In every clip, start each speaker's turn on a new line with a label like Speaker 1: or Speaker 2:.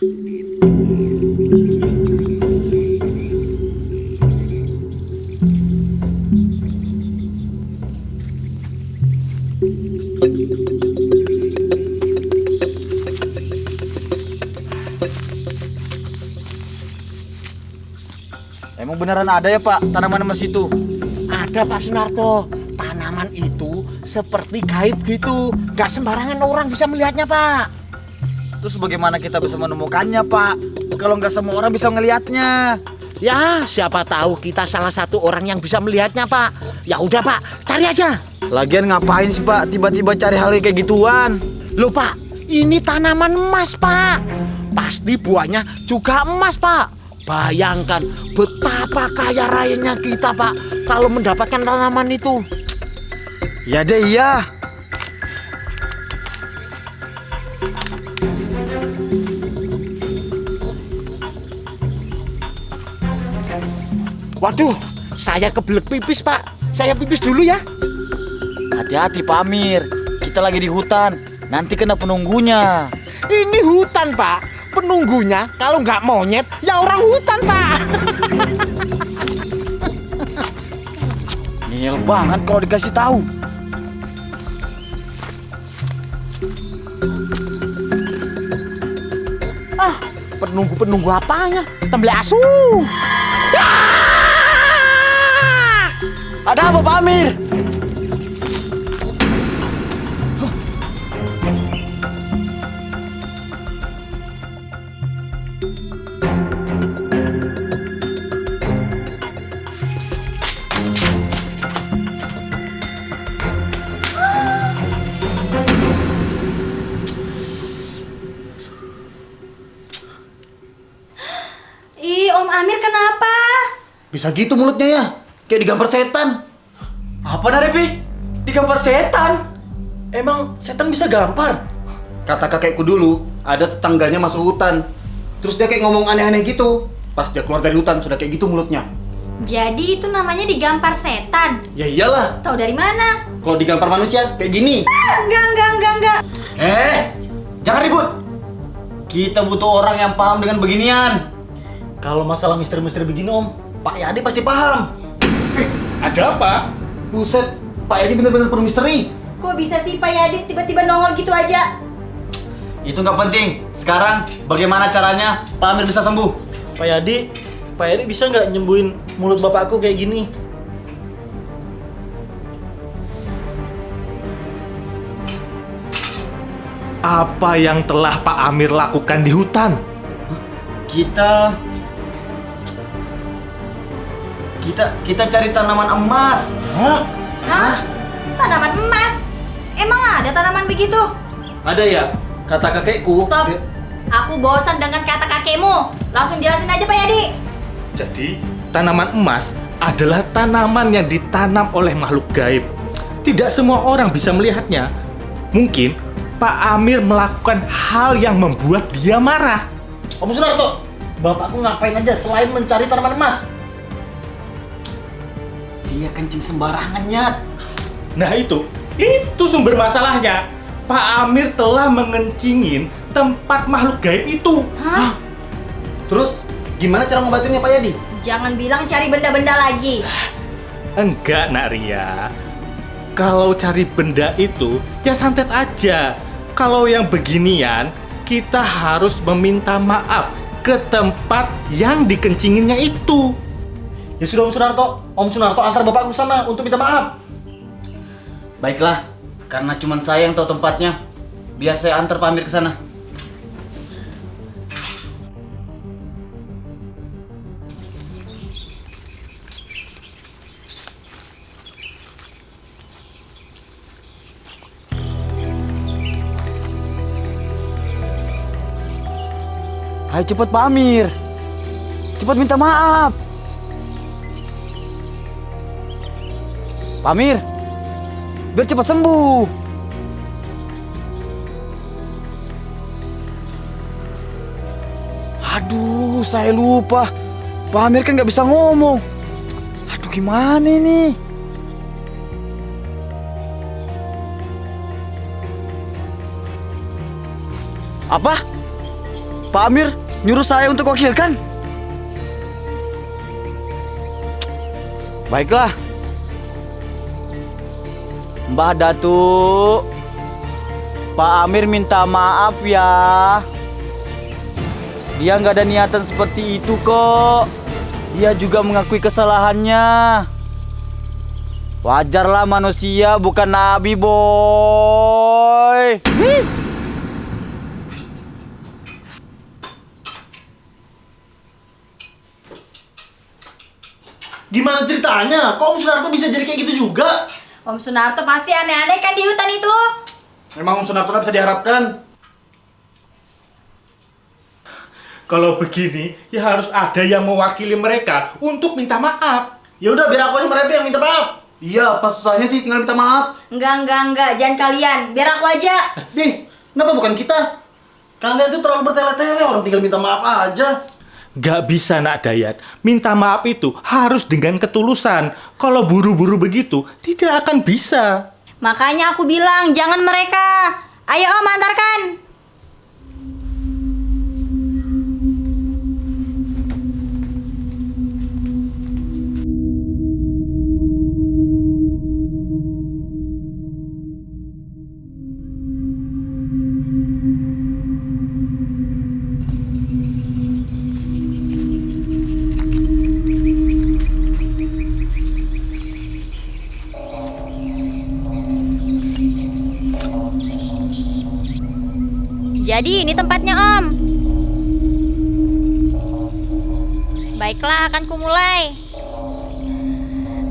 Speaker 1: Emang beneran ada ya Pak tanaman emas itu?
Speaker 2: Ada Pak Sunarto. Tanaman itu seperti gaib gitu. Gak sembarangan orang bisa melihatnya Pak.
Speaker 1: Terus bagaimana kita bisa menemukannya Pak? Kalau nggak semua orang bisa ngelihatnya.
Speaker 2: Ya siapa tahu kita salah satu orang yang bisa melihatnya Pak. Ya udah Pak, cari aja.
Speaker 1: Lagian ngapain sih Pak tiba-tiba cari hal kayak gituan?
Speaker 2: Loh Pak, ini tanaman emas Pak. Pasti buahnya juga emas Pak. Bayangkan betapa kaya rayanya kita Pak kalau mendapatkan tanaman itu.
Speaker 1: Ya deh iya.
Speaker 2: Waduh, saya kebelet pipis Pak. Saya pipis dulu ya.
Speaker 1: Hati-hati Pak Amir, kita lagi di hutan. Nanti kena penunggunya.
Speaker 2: Ini hutan Pak. Penunggunya kalau nggak monyet ya orang hutan Pak.
Speaker 1: Ngeyel banget kalau dikasih tahu.
Speaker 2: Ah, penunggu apanya? Temble asu.
Speaker 1: Ada apa Pak Amir?
Speaker 3: Ih, Om Amir kenapa?
Speaker 4: Bisa gitu mulutnya ya, kayak digambar setan.
Speaker 1: Apa Narepi? Digambar setan?
Speaker 4: Emang setan bisa gampar? Kata kakekku dulu, ada tetangganya masuk hutan. Terus dia kayak ngomong aneh-aneh gitu. Pas dia keluar dari hutan, sudah kayak gitu mulutnya.
Speaker 3: Jadi itu namanya digampar setan.
Speaker 4: Ya iyalah,
Speaker 3: Tahu dari mana?
Speaker 4: kalau digampar manusia kayak gini.
Speaker 3: Enggak.
Speaker 1: Jangan ribut. Kita butuh orang yang paham dengan beginian.
Speaker 4: Kalau masalah misteri-misteri begini om, Pak Yadi pasti paham. Ada apa? Buset, Pak Yadi bener-bener penuh misteri.
Speaker 3: Kok bisa sih Pak Yadi tiba-tiba nongol gitu aja?
Speaker 1: Itu nggak penting. Sekarang bagaimana caranya Pak Amir bisa sembuh?
Speaker 5: Pak Yadi bisa nggak nyembuhin mulut bapakku kayak gini?
Speaker 6: Apa yang telah Pak Amir lakukan di hutan?
Speaker 1: Kita cari tanaman emas.
Speaker 3: Hah? Tanaman emas? Emang ada tanaman begitu?
Speaker 4: Ada ya? Kata kakekku.
Speaker 3: Stop. Aku bosan dengan kata kakekmu. Langsung jelasin aja Pak Yadi.
Speaker 6: Jadi, tanaman emas adalah tanaman yang ditanam oleh makhluk gaib. Tidak semua orang bisa melihatnya. Mungkin Pak Amir melakukan hal yang membuat dia marah.
Speaker 4: Om Sunarto, bapakku ngapain aja selain mencari tanaman emas?
Speaker 1: Dia kencing sembarangan, Nyat.
Speaker 6: Nah itu sumber masalahnya. Pak Amir telah mengencingin tempat makhluk gaib itu.
Speaker 3: Hah?
Speaker 4: Terus gimana cara ngobatinnya Pak Yadi?
Speaker 3: Jangan bilang cari benda-benda lagi.
Speaker 6: Enggak, Nak Ria. Kalau cari benda itu, ya santet aja. Kalau yang beginian, kita harus meminta maaf ke tempat yang dikencinginnya itu.
Speaker 4: Ya sudah Om Sunarto antar bapakku ke sana untuk minta maaf.
Speaker 1: Baiklah, karena cuma saya yang tahu tempatnya. Biar saya antar Pak Amir ke sana. Ayo cepat Pak Amir. Cepat minta maaf. Pak Amir, biar cepat sembuh. Aduh, saya lupa. Pak Amir kan nggak bisa ngomong. Aduh, gimana ini? Apa? Pak Amir nyuruh saya untuk wakilkan. Baiklah. Mbah Datuk, Pak Amir minta maaf ya. Dia nggak ada niatan seperti itu kok. Dia juga mengakui kesalahannya. Wajarlah manusia bukan nabi, boy.
Speaker 5: Gimana ceritanya? Kok Om Sunarto bisa jadi kayak gitu juga?
Speaker 3: Om Sunarto pasti aneh-aneh kan di hutan itu.
Speaker 4: Memang Om Sunarto nggak bisa diharapkan.
Speaker 6: Kalau begini, ya harus ada yang mewakili mereka untuk minta maaf.
Speaker 5: Ya udah biar aku sama Repi yang minta maaf.
Speaker 4: Iya, pas susahnya sih tinggal minta maaf.
Speaker 3: Enggak, jangan kalian. Biar aku aja.
Speaker 4: Dih, kenapa bukan kita?
Speaker 5: Kalian tuh terlalu bertele-tele, orang tinggal minta maaf aja.
Speaker 6: Gak bisa nak Dayat, minta maaf itu harus dengan ketulusan. Kalau buru-buru begitu, tidak akan bisa.
Speaker 3: Makanya aku bilang jangan mereka. Ayo Om, antarkan. Jadi ini tempatnya Om. Baiklah, akan kumulai.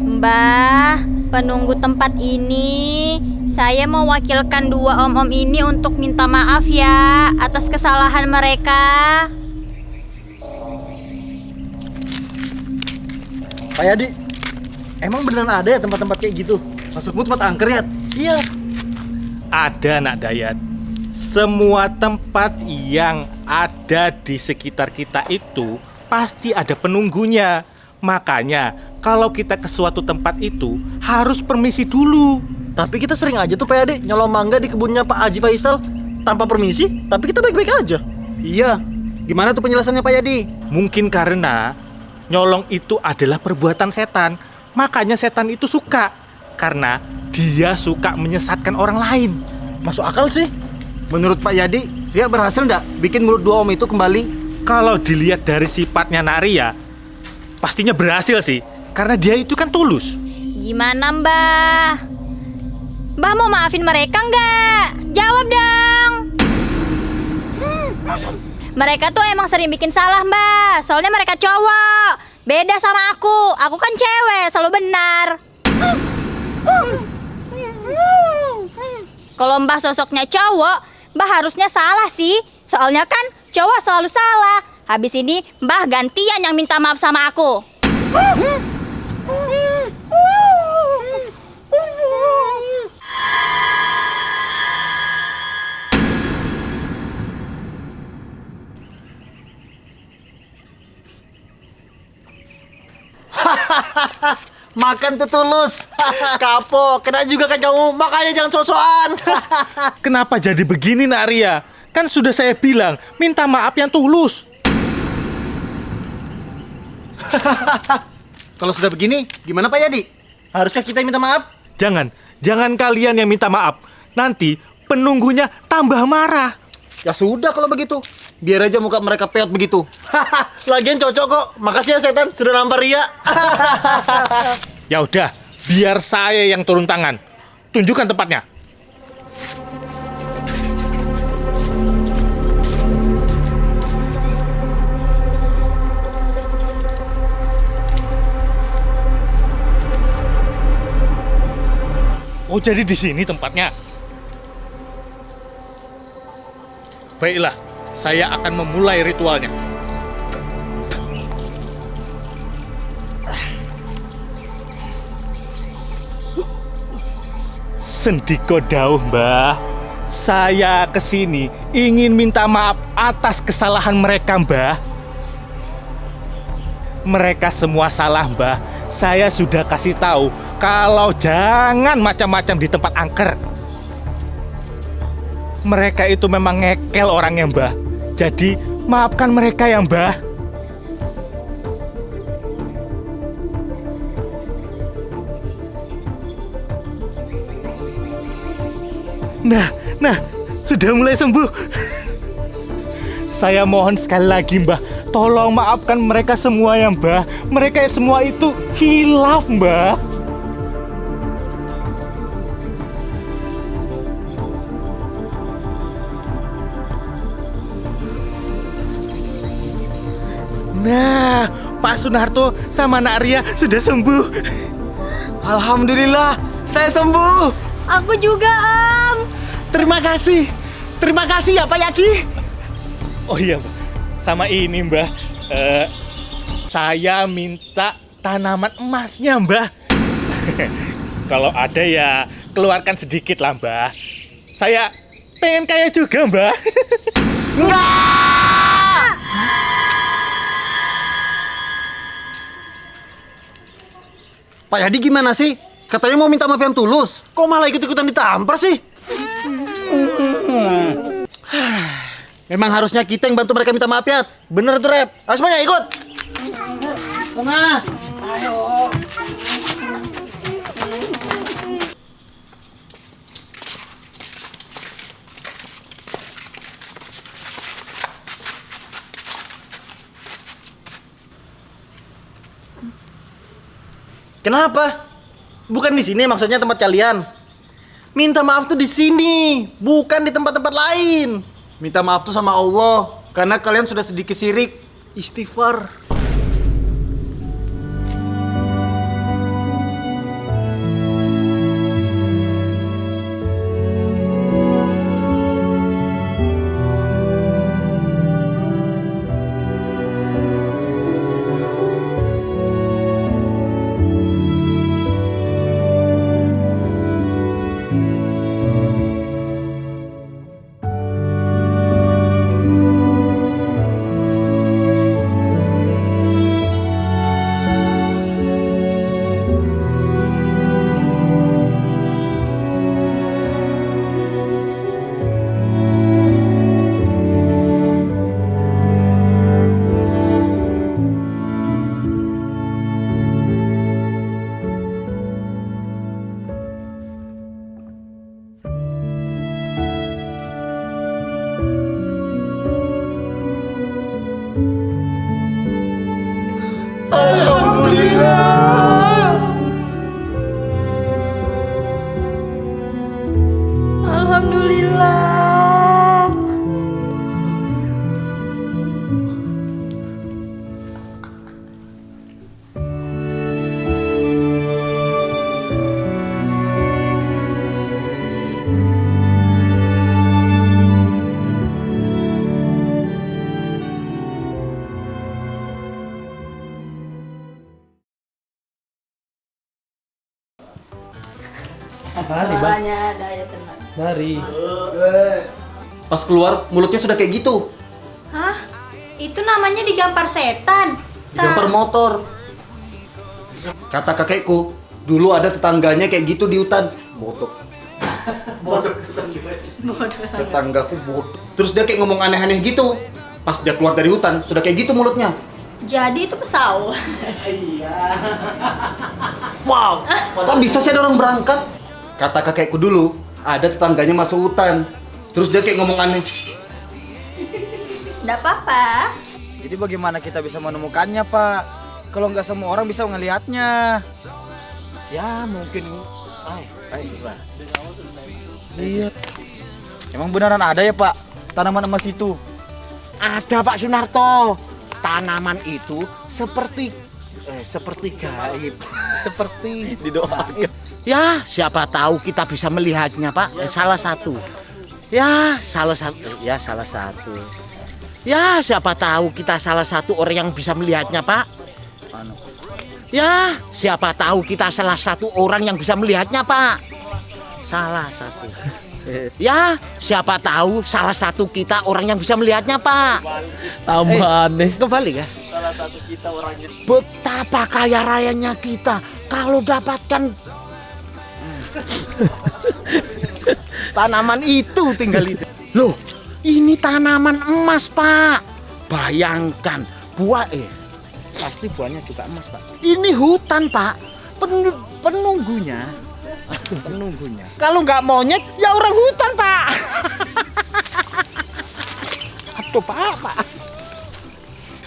Speaker 3: Mbah, penunggu tempat ini, saya mewakilkan dua om-om ini untuk minta maaf ya atas kesalahan mereka.
Speaker 5: Pak Yadi, emang beneran ada ya tempat-tempat kayak gitu?
Speaker 4: Maksudmu tempat angker ya?
Speaker 5: Iya.
Speaker 6: Ada nak Dayat. Semua tempat yang ada di sekitar kita itu pasti ada penunggunya. Makanya kalau kita ke suatu tempat itu harus permisi dulu.
Speaker 5: Tapi kita sering aja tuh Pak Yadi nyolong mangga di kebunnya Pak Haji Faisal tanpa permisi, tapi kita baik-baik aja.
Speaker 4: Iya. Gimana tuh penjelasannya Pak Yadi?
Speaker 6: Mungkin karena nyolong itu adalah perbuatan setan. Makanya setan itu suka. Karena dia suka menyesatkan orang lain.
Speaker 5: Masuk akal sih.
Speaker 4: Menurut Pak Yadi, dia berhasil nggak bikin mulut dua om itu kembali?
Speaker 6: Kalau dilihat dari sifatnya Naria, pastinya berhasil sih. Karena dia itu kan tulus.
Speaker 3: Gimana Mbah? Mbah mau maafin mereka nggak? Jawab dong. Mereka tuh emang sering bikin salah Mbah. Soalnya mereka cowok. Beda sama aku. Aku kan cewek, selalu benar. Kalau Mbah sosoknya cowok, Mbah harusnya salah sih. Soalnya kan cowok selalu salah. Habis ini Mbah gantian yang minta maaf sama aku.
Speaker 5: Makan tuh tulus. Kapok, kena juga kan kamu. Makanya jangan sosokan.
Speaker 6: Kenapa jadi begini Naria? Kan sudah saya bilang, minta maaf yang tulus.
Speaker 4: Kalau sudah begini, gimana Pak Yadi?
Speaker 5: Haruskah kita minta maaf?
Speaker 6: Jangan kalian yang minta maaf. Nanti penunggunya tambah marah.
Speaker 4: Ya sudah kalau begitu. Biar aja muka mereka peot begitu.
Speaker 5: Lagian cocok kok. Makasih ya setan, sudah nampar Ria.
Speaker 6: Ya udah, biar saya yang turun tangan. Tunjukkan tempatnya. Oh, jadi di sini tempatnya. Baiklah, saya akan memulai ritualnya. Sendiko dawuh, Mbah. Saya kesini ingin minta maaf atas kesalahan mereka, Mbah. Mereka semua salah, Mbah. Saya sudah kasih tahu kalau jangan macam-macam di tempat angker. Mereka itu memang ngekel orangnya, Mbah. Jadi maafkan mereka ya, Mbah. Nah, sudah mulai sembuh. Saya mohon sekali lagi, Mbah, tolong maafkan mereka semua ya, Mbah. Mereka semua itu hilaf, Mbah. Nah, Pak Sunarto sama Nak Ria sudah sembuh.
Speaker 1: Alhamdulillah, saya sembuh.
Speaker 3: Aku juga, Om.
Speaker 2: Terima kasih ya Pak Yadi.
Speaker 6: Oh iya, Mbak. Sama ini, Mbah. Saya minta tanaman emasnya, Mbah. Kalau ada ya keluarkan sedikit lah, Mbah. Saya pengen kaya juga, Mbah.
Speaker 4: Pak Yadi gimana sih? Katanya mau minta maaf yang tulus.
Speaker 2: Kok malah ikut-ikutan ditampar sih?
Speaker 4: Memang harusnya kita yang bantu mereka minta maaf ya.
Speaker 2: Bener tuh, Rep. Ayo semuanya ikut.
Speaker 4: Mana?
Speaker 5: Kenapa? Bukan di sini maksudnya tempat kalian. Minta maaf tuh di sini, bukan di tempat-tempat lain.
Speaker 4: Minta maaf tuh sama Allah karena kalian sudah sedikit syirik. Istighfar.
Speaker 3: Alhamdulillah. Suaranya daya tenang.
Speaker 4: Pas keluar mulutnya sudah kayak gitu.
Speaker 3: Hah? Itu namanya digampar setan.
Speaker 4: Gampar motor. Kata kakekku, dulu ada tetangganya kayak gitu di hutan. Bodoh. Tetanggaku bodoh. Terus dia kayak ngomong aneh-aneh gitu. Pas dia keluar dari hutan, sudah kayak gitu mulutnya.
Speaker 3: Jadi itu pesau.
Speaker 4: Wow, kok bisa sih ada orang berangkat? Kata kakekku dulu, ada tetangganya masuk hutan. Terus dia kayak ngomong aneh.
Speaker 3: Nggak apa-apa.
Speaker 1: Jadi bagaimana kita bisa menemukannya, Pak? Kalau nggak semua orang bisa ngelihatnya. Ya mungkin. Iya. Emang beneran ada ya, Pak? Tanaman emas itu?
Speaker 2: Ada Pak Sunarto. Tanaman itu seperti gaib, seperti
Speaker 1: Didoakan.
Speaker 2: ya siapa tahu kita bisa melihatnya Pak. Salah satu. Ya salah satu. Ya siapa tahu kita salah satu orang yang bisa melihatnya Pak. Ya siapa tahu kita salah satu orang yang bisa melihatnya Pak. Salah satu. Ya siapa tahu salah satu kita orang yang bisa melihatnya Pak.
Speaker 5: Tambah aneh.
Speaker 2: Kembali ya.
Speaker 5: Salah satu kita orangnya.
Speaker 2: Betapa kaya rayanya kita kalau dapatkan tanaman itu tinggal itu. Loh, ini tanaman emas, Pak. Bayangkan pasti buahnya juga emas, Pak. Ini hutan, Pak. Penunggunya. Kalau nggak monyet, ya orang hutan, Pak. Aduh, Pak.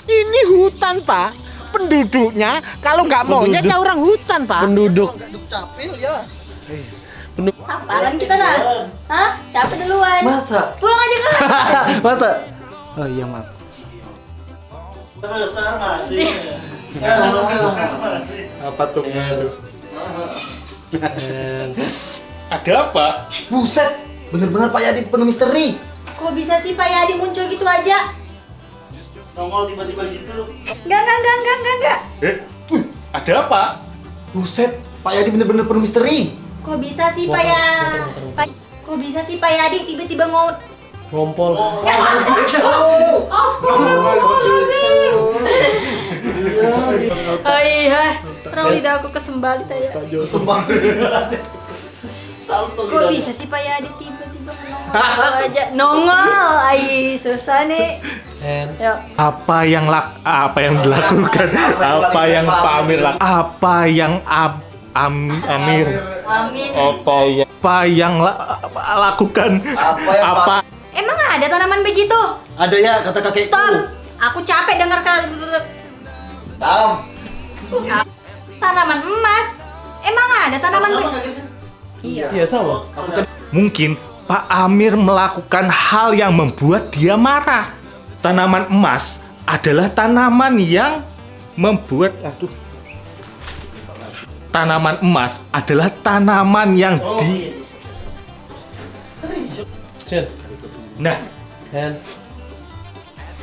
Speaker 2: Ini hutan, Pak. Penduduknya kalau nggak monyet, ya orang hutan, Pak.
Speaker 5: Penduduk.
Speaker 3: Apaan kita dah? Hah? Siapa duluan?
Speaker 5: Masa?
Speaker 3: Pulang aja kan?
Speaker 5: Masa? Oh iya, maaf.
Speaker 6: Apa tuh? Ada apa?
Speaker 4: Buset, bener-bener Pak Yadi penuh misteri.
Speaker 3: Kok bisa sih Pak Yadi muncul gitu aja?
Speaker 5: Nongol tiba-tiba gitu.
Speaker 3: Enggak.
Speaker 6: Ada apa?
Speaker 4: Buset, Pak Yadi bener-bener penuh misteri.
Speaker 3: Kok bisa sih Kok bisa sih Pak Yadi tiba-tiba
Speaker 5: Ngompol.
Speaker 3: Oh iya, orang lidah aku kesembali tanya. Kok bisa sih Pak Yadi tiba-tiba nongol aja? Nongol, ay susah nih. Yuk.
Speaker 6: Apa yang dilakukan? Apa yang Pak Amir lakukan? Apa yang Amir?
Speaker 3: Amin.
Speaker 6: Apa yang lakukan? Apa?
Speaker 3: Emang ada tanaman begitu?
Speaker 4: Ada ya kata kakekku.
Speaker 3: Stop. Aku capek dengar tanaman emas. Emang ada tanaman Iya.
Speaker 5: Iya, sama.
Speaker 6: Mungkin Pak Amir melakukan hal yang membuat dia marah. Tanaman emas adalah tanaman yang membuat tanaman emas adalah tanaman yang Nah,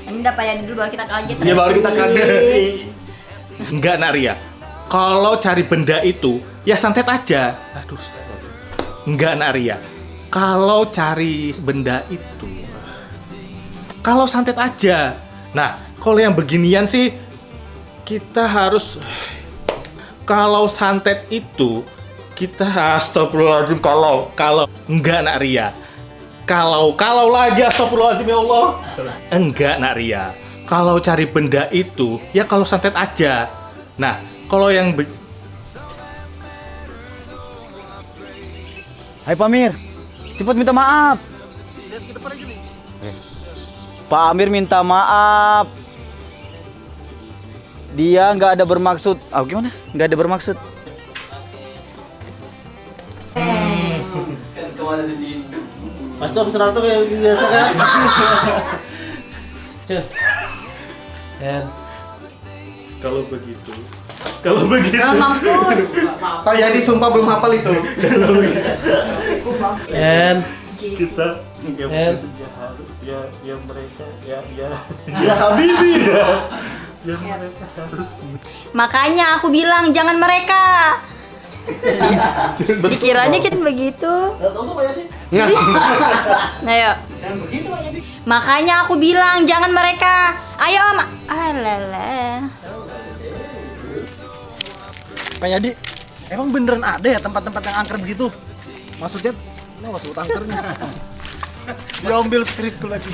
Speaker 3: Ini udah Pak Yadi dulu baru kita kaget.
Speaker 4: Iya baru kita kaget.
Speaker 6: enggak Naria. Kalau cari benda itu ya santet aja. Enggak Naria. Kalau cari benda itu kalau santet aja. Nah, kalau yang beginian sih kita harus kalau santet itu kita astagfirullahaladzim kalau enggak Nak Ria. Kalau lagi astagfirullahaladzim ya Allah. Enggak Nak Ria. Kalau cari benda itu ya kalau santet aja. Nah, kalau yang
Speaker 1: Hai Pak Amir, cepat minta maaf. Pak Amir minta maaf. Dia nggak ada bermaksud. Gimana? Nggak ada bermaksud.
Speaker 5: Mas tuh habis ratu kayak biasa kan?
Speaker 6: kalau begitu
Speaker 3: Kalau mampus.
Speaker 4: Pak Yadi sumpah belum hafal itu.
Speaker 6: kita
Speaker 5: Ya mereka ya.
Speaker 6: ya Habibi
Speaker 3: Makanya aku bilang jangan mereka. Dikiranya kita begitu.
Speaker 5: Tahu tuh Pak Yadi.
Speaker 3: Nah, yuk.
Speaker 5: Jangan begitu Pak Yadi.
Speaker 3: Makanya aku bilang jangan mereka. Ayo Om. Alala.
Speaker 5: Pak Yadi, emang beneran ada ya tempat-tempat yang angker begitu? Maksudnya, lewat sebut angkernya. Diambil skripku lagi.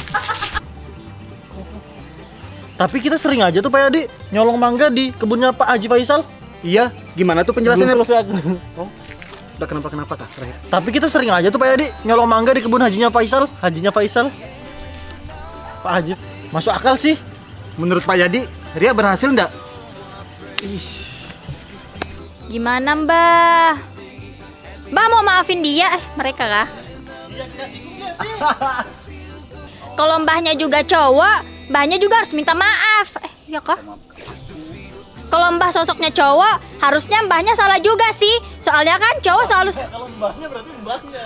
Speaker 5: Tapi kita sering aja tuh Pak Yadi nyolong mangga di kebunnya Pak Haji Faisal.
Speaker 4: Iya, gimana tuh penjelasannya?
Speaker 5: Belum selesai aku.
Speaker 4: Oh, udah kenapa kah?
Speaker 5: Tapi kita sering aja tuh Pak Yadi nyolong mangga di kebun hajinya Faisal. Pak Haji, masuk akal sih.
Speaker 4: Menurut Pak Yadi, Ria berhasil nggak?
Speaker 3: Gimana Mbah? Mbah mau maafin dia? Mereka kah? Kalau mbahnya juga cowok, mbahnya juga harus minta maaf. Ya kah? Kalau mbah sosoknya cowok, harusnya mbahnya salah juga sih. Soalnya kan cowok selalu
Speaker 5: Kalau mbahnya berarti mbahnya.